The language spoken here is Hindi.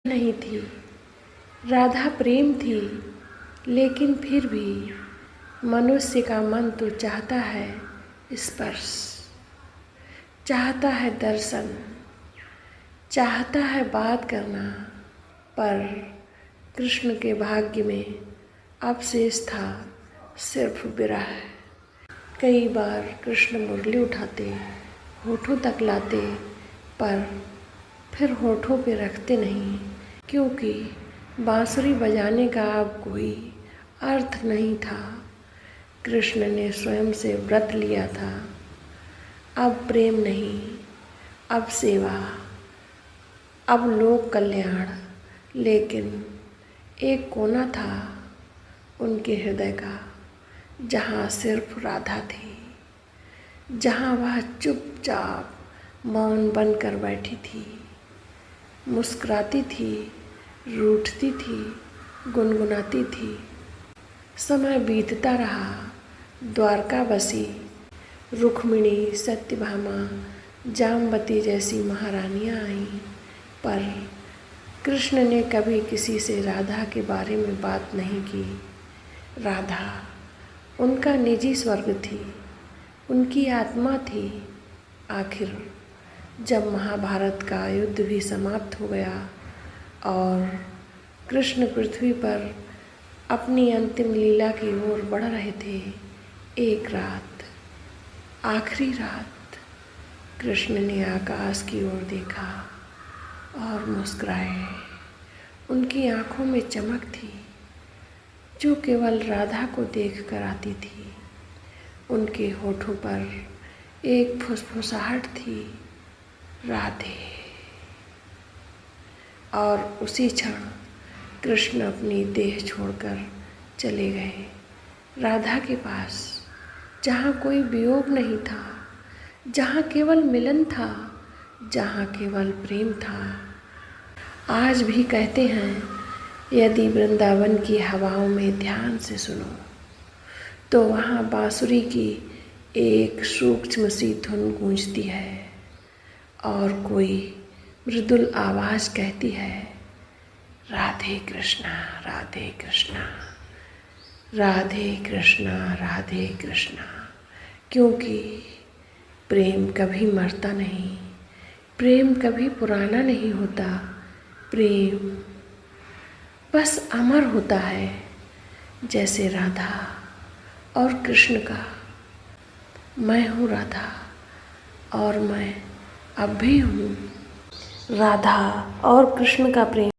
नहीं थी, राधा प्रेम थी। लेकिन फिर भी मनुष्य का मन तो चाहता है स्पर्श, चाहता है दर्शन, चाहता है बात करना। पर कृष्ण के भाग्य में अब शेष था सिर्फ विरह। कई बार कृष्ण मुरली उठाते, होठों तक लाते, पर फिर होठों पे रखते नहीं, क्योंकि बांसुरी बजाने का अब कोई अर्थ नहीं था। कृष्ण ने स्वयं से व्रत लिया था। अब प्रेम नहीं, अब सेवा, अब लोक कल्याण। लेकिन एक कोना था उनके हृदय का, जहाँ सिर्फ राधा थी, जहाँ वह चुपचाप मौन बनकर बैठी थी, मुस्कुराती थी, रूठती थी, गुनगुनाती थी। समय बीतता रहा, द्वारका बसी, रुक्मिणी, सत्यभामा, जामवती जैसी महारानियाँ आईं, पर कृष्ण ने कभी किसी से राधा के बारे में बात नहीं की। राधा उनका निजी स्वर्ग थी, उनकी आत्मा थी। आखिर जब महाभारत का युद्ध भी समाप्त हो गया और कृष्ण पृथ्वी पर अपनी अंतिम लीला की ओर बढ़ रहे थे, एक रात, आखिरी रात, कृष्ण ने आकाश की ओर देखा और मुस्कुराए। उनकी आँखों में चमक थी जो केवल राधा को देख कर आती थी। उनके होठों पर एक फुसफुसाहट थी, राधे। और उसी क्षण कृष्ण अपनी देह छोड़कर चले गए राधा के पास, जहाँ कोई वियोग नहीं था, जहाँ केवल मिलन था, जहाँ केवल प्रेम था। आज भी कहते हैं, यदि वृंदावन की हवाओं में ध्यान से सुनो तो वहाँ बांसुरी की एक सूक्ष्म सी धुन गूंजती है और कोई मृदुल आवाज़ कहती है, राधे कृष्णा, राधे कृष्णा, राधे कृष्णा, राधे कृष्णा। क्योंकि प्रेम कभी मरता नहीं, प्रेम कभी पुराना नहीं होता। प्रेम बस अमर होता है, जैसे राधा और कृष्ण का। मैं हूँ राधा और मैं अब भी हूँ। राधा और कृष्ण का प्रेम